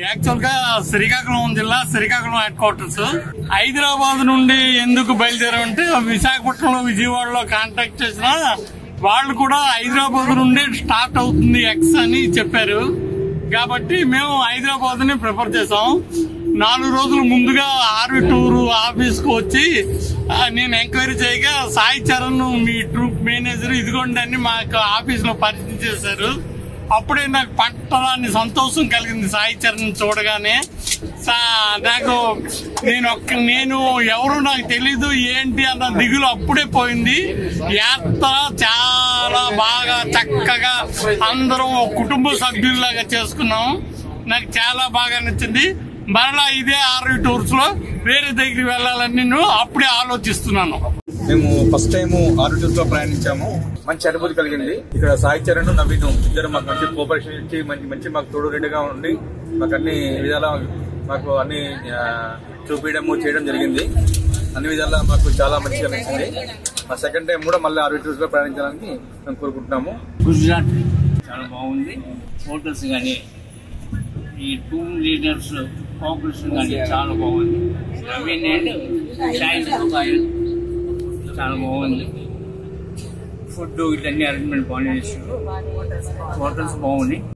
Actual గా శ్రీకాకుళం జిల్లా Srikakulam head quarters. Hyderabad నుండి ఎందుకు బయలుదేరామంటే విశాఖపట్నంలో విజయవాడలో కాంటాక్ట్ చేసిన వాళ్ళు కూడా హైదరాబాద్ నుండి స్టార్ట్ అవుతుంది ఎక్స్ అని చెప్పారు. కాబట్టి మేము హైదరాబాద్ ని ప్రిఫర్ చేసాం. 4 రోజులు ముందుగా ఆర్వి టూర్ ఆఫీస్ కు వచ్చి నేను ఎంక్వైరీ చేయగా సాయి చరణ్ మీ ట్రూప్ మేనేజర్ ఇదిగోండి అని మాకు ఆఫీస్ లో పరిచయం చేశారు. అప్పుడే నాకు పట్టరాని సంతోషం కలిగింది సాయి చరణ్ చూడగానే. నాకు నేను ఎవరు నాకు తెలీదు ఏంటి అన్న దిగులు అప్పుడే పోయింది. యాత్ర చాలా బాగా చక్కగా అందరం కుటుంబ సభ్యుల్లాగా చేసుకున్నాం. నాకు చాలా బాగా నచ్చింది. మరలా ఇదే ఆర్వి టూర్స్ లో వేరే దగ్గరికి వెళ్ళాలని నేను అప్పుడే ఆలోచిస్తున్నాను. మేము ఫస్ట్ టైం ఆర్వి టూర్స్ లో ప్రయాణించాము. మంచి అనుభూతి కలిగింది. ఇక్కడ సాయి చరణ్ నవీన్ ఇద్దరు మాకు మంచి కోఆపరేషన్ ఇచ్చి మంచి మాకు తోడు రెడ్డిగా ఉండి మాకు అన్ని విధాల మాకు అన్ని చేయడం జరిగింది. అన్ని విధాలా మాకు చాలా మంచిగా నచ్చింది. మా సెకండ్ టైం కూడా మళ్ళీ ఆర్వి టూర్స్ లో ప్రయాణించడానికి మేము కోరుకుంటున్నాము. గుజరాత్ చాలా బాగుంది. హోటల్స్ కానీ ఈ టూమ్ లీడర్స్ కోఆపరేషన్ కానీ చాలా బాగుంది. నవీన్ అండ్ సాయి చాలా బాగుంది. ఫుడ్ ఇట్లన్నీ అరేంజ్మెంట్ బాగానే చేస్తారు. హోటల్స్ బాగున్నాయి.